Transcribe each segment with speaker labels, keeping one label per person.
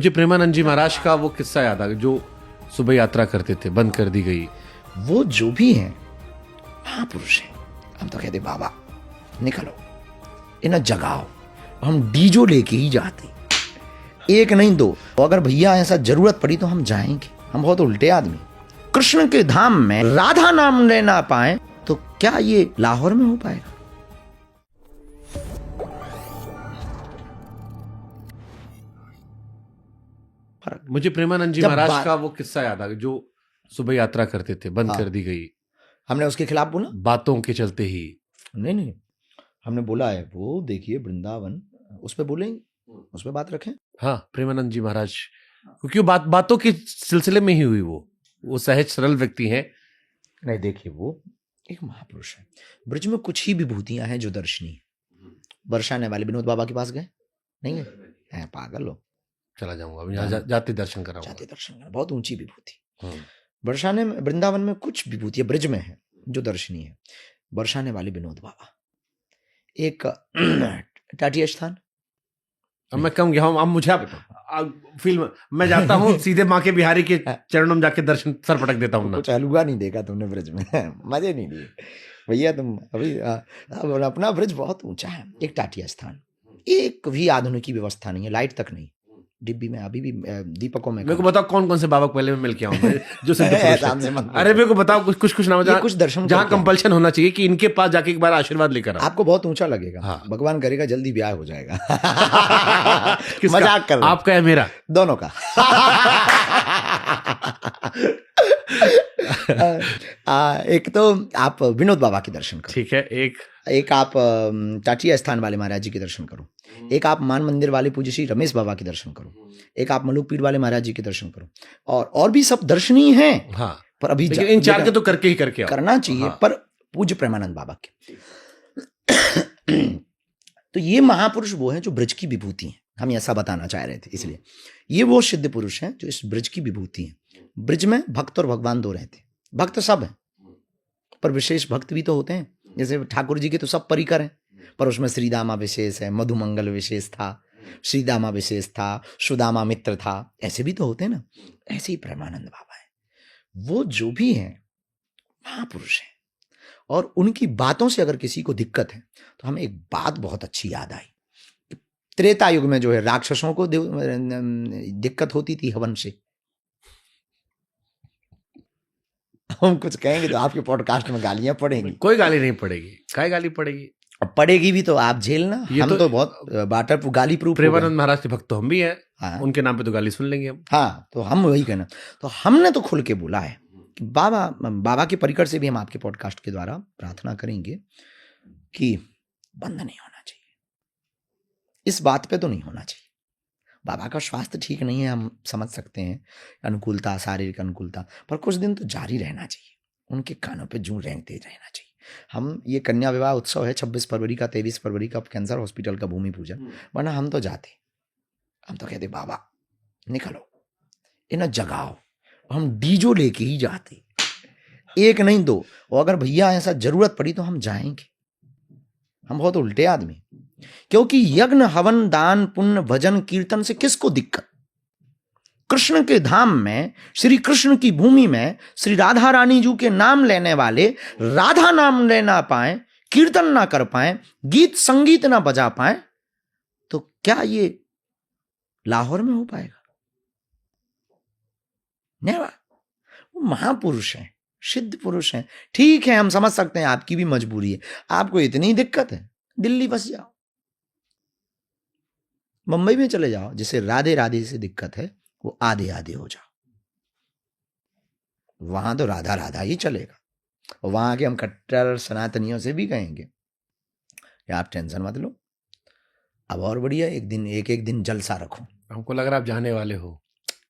Speaker 1: मुझे प्रेमानंद जी महाराज का वो किस्सा याद आ गया जो सुबह यात्रा करते थे, बंद कर दी गई।
Speaker 2: वो जो भी हैं महापुरुष हैं। हम तो कहते बाबा निकलो, इन्हें जगाओ। हम डीजो लेके ही जाते, एक नहीं दो। अगर भैया ऐसा जरूरत पड़ी तो हम जाएंगे। हम बहुत उल्टे आदमी। कृष्ण के धाम में राधा नाम ले ना पाए तो क्या ये लाहौर में हो पाएगा?
Speaker 1: मुझे प्रेमानंद जी महाराज का वो किस्सा याद आ गया जो सुबह यात्रा करते थे, बंद कर दी गई।
Speaker 2: हमने उसके खिलाफ बोला?
Speaker 1: बातों के चलते ही
Speaker 2: नहीं, हमने बोला है वो देखिए वृंदावन, उस पर बोलेंगे, उस पर बात रखें।
Speaker 1: हाँ, प्रेमानंद जी महाराज, क्योंकि बातों के सिलसिले में ही हुई। वो सहज सरल व्यक्ति हैं।
Speaker 2: नहीं, देखिए वो एक महापुरुष है। ब्रज में कुछ ही विभूतियां हैं जो दर्शनीय। बरसाने वाले विनोद बाबा के पास गए? नहीं गए? हैं पागल हो।
Speaker 1: चला जाऊंगा अभी, जाते दर्शन कराऊंगा।
Speaker 2: जाते दर्शन करा, बहुत ऊंची विभूति। बरसाने में, वृंदावन में कुछ विभूतियां ब्रज में है जो दर्शनीय है। बरसाने वाले विनोद बाबा, एक टाटिया स्थान।
Speaker 1: अब मैं कम गया हूँ, अब मुझे फिल्म मैं जाता हूँ सीधे माँ के बिहारी के चरणों में जाके दर्शन सर पटक देता हूँ।
Speaker 2: कुछ हलवा नहीं देखा तुमने ब्रज में, मजे नहीं लिए भैया तुम। अभी अपना ब्रज बहुत ऊंचा है। एक टाटिया स्थान, एक भी आधुनिक की व्यवस्था नहीं है, लाइट तक नहीं। डिब्बी में अभी भी दीपकों में।
Speaker 1: मेरे को बताओ कौन कौन से बाबा पहले में मिल के आऊँ जो अरे मेरे को बताओ कुछ नाम, कुछ दर्शन जहाँ कंपल्शन होना चाहिए कि इनके पास जाके एक बार आशीर्वाद लेकर
Speaker 2: आपको बहुत ऊंचा लगेगा। हाँ। भगवान करेगा जल्दी ब्याह हो जाएगा।
Speaker 1: मजाक कर, आपका है मेरा,
Speaker 2: दोनों का। एक तो आप विनोद बाबा के दर्शन करो, ठीक है। एक आप टाटिया स्थान वाले महाराज जी के दर्शन करो। एक आप मान मंदिर वाले पूज्य श्री रमेश बाबा के दर्शन करो। एक आप मलुक पीर वाले महाराज जी के दर्शन करो। और भी सब दर्शनीय हैं। हाँ, पर अभी
Speaker 1: इन चार के तो करके
Speaker 2: करना चाहिए। हाँ। पर पूज्य प्रेमानंद बाबा के तो ये महापुरुष वो हैं जो ब्रज की विभूति हैं। हम ऐसा बताना चाह रहे थे, इसलिए ये वो सिद्ध पुरुष हैं जो इस ब्रज की विभूति हैं। ब्रज में भक्त और भगवान दो रहते हैं। भक्त सब हैं, पर विशेष भक्त भी तो होते हैं। जैसे ठाकुर जी के तो सब परिकर हैं, पर उसमें श्रीदामा विशेष है, मधुमंगल विशेष था, श्रीदामा विशेष था, सुदामा मित्र था, ऐसे भी तो होते हैं ना। ऐसे ही प्रेमानंद बाबा है। वो जो भी हैं महापुरुष हैं। और उनकी बातों से अगर किसी को दिक्कत है तो हमें एक बात बहुत अच्छी याद आई। त्रेता युग में जो है राक्षसों को दिक्कत होती थी हवन से। हम कुछ कहेंगे तो आपके पॉडकास्ट में गालियां पड़ेंगी।
Speaker 1: कोई गाली नहीं पड़ेगी। काय गाली पड़ेगी?
Speaker 2: अब पड़ेगी भी तो आप झेलना। हम तो बहुत वाटर गाली प्रूफ।
Speaker 1: प्रेमानंद महाराज के भक्त तो हम भी हैं। हाँ। उनके नाम पे तो गाली सुन लेंगे हम।
Speaker 2: हाँ, तो हम वही कहना। तो हमने तो खुल के बोला है कि बाबा के परिकर से भी हम आपके पॉडकास्ट के द्वारा प्रार्थना करेंगे कि बंद नहीं होना चाहिए। इस बात पे तो नहीं होना चाहिए। बाबा का स्वास्थ्य ठीक नहीं है, हम समझ सकते हैं, अनुकूलता, शारीरिक अनुकूलता, पर कुछ दिन तो जारी रहना चाहिए। उनके कानों पे जूं रेंगते रहना चाहिए। हम ये कन्या विवाह उत्सव है 26 फरवरी का, 23 फरवरी का कैंसर हॉस्पिटल का भूमि पूजन, वरना हम तो जाते। हम तो कहते बाबा निकलो, इन्हें जगाओ। हम डीजो लेके ही जाते, एक नहीं दो। और अगर भैया ऐसा जरूरत पड़ी तो हम जाएंगे। हम बहुत उल्टे आदमी। क्योंकि यज्ञ, हवन, दान, पुण्य, भजन, कीर्तन से किसको दिक्कत? कृष्ण के धाम में, श्री कृष्ण की भूमि में श्री राधा रानी जी के नाम लेने वाले राधा नाम ले ना पाए, कीर्तन ना कर पाए, गीत संगीत ना बजा पाए तो क्या ये लाहौर में हो पाएगा? नहीं। वो महापुरुष हैं, सिद्ध पुरुष हैं। ठीक है, हम समझ सकते हैं आपकी भी मजबूरी है। आपको इतनी दिक्कत है, दिल्ली बस जाओ, मुंबई में चले जाओ। जिसे राधे राधे से दिक्कत है वो आधे आधे हो जाओ। वहां तो राधा राधा ही चलेगा। और वहां के हम कट्टर सनातनियों से भी कहेंगे कि आप टेंशन मत लो, अब और बढ़िया एक दिन जलसा रखो।
Speaker 1: हमको लग रहा है आप जाने वाले हो।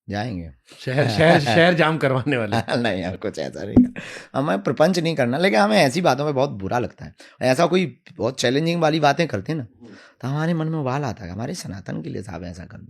Speaker 2: जाएंगे
Speaker 1: शहर जाम करवाने वाले।
Speaker 2: नहीं यार, कुछ ऐसा नहीं करना। हमें प्रपंच नहीं करना, लेकिन हमें ऐसी बातों में बहुत बुरा लगता है। ऐसा कोई बहुत चैलेंजिंग वाली बातें करते हैं ना, तो हमारे मन में उबाल आता है हमारे सनातन के लिए साहब ऐसा करना।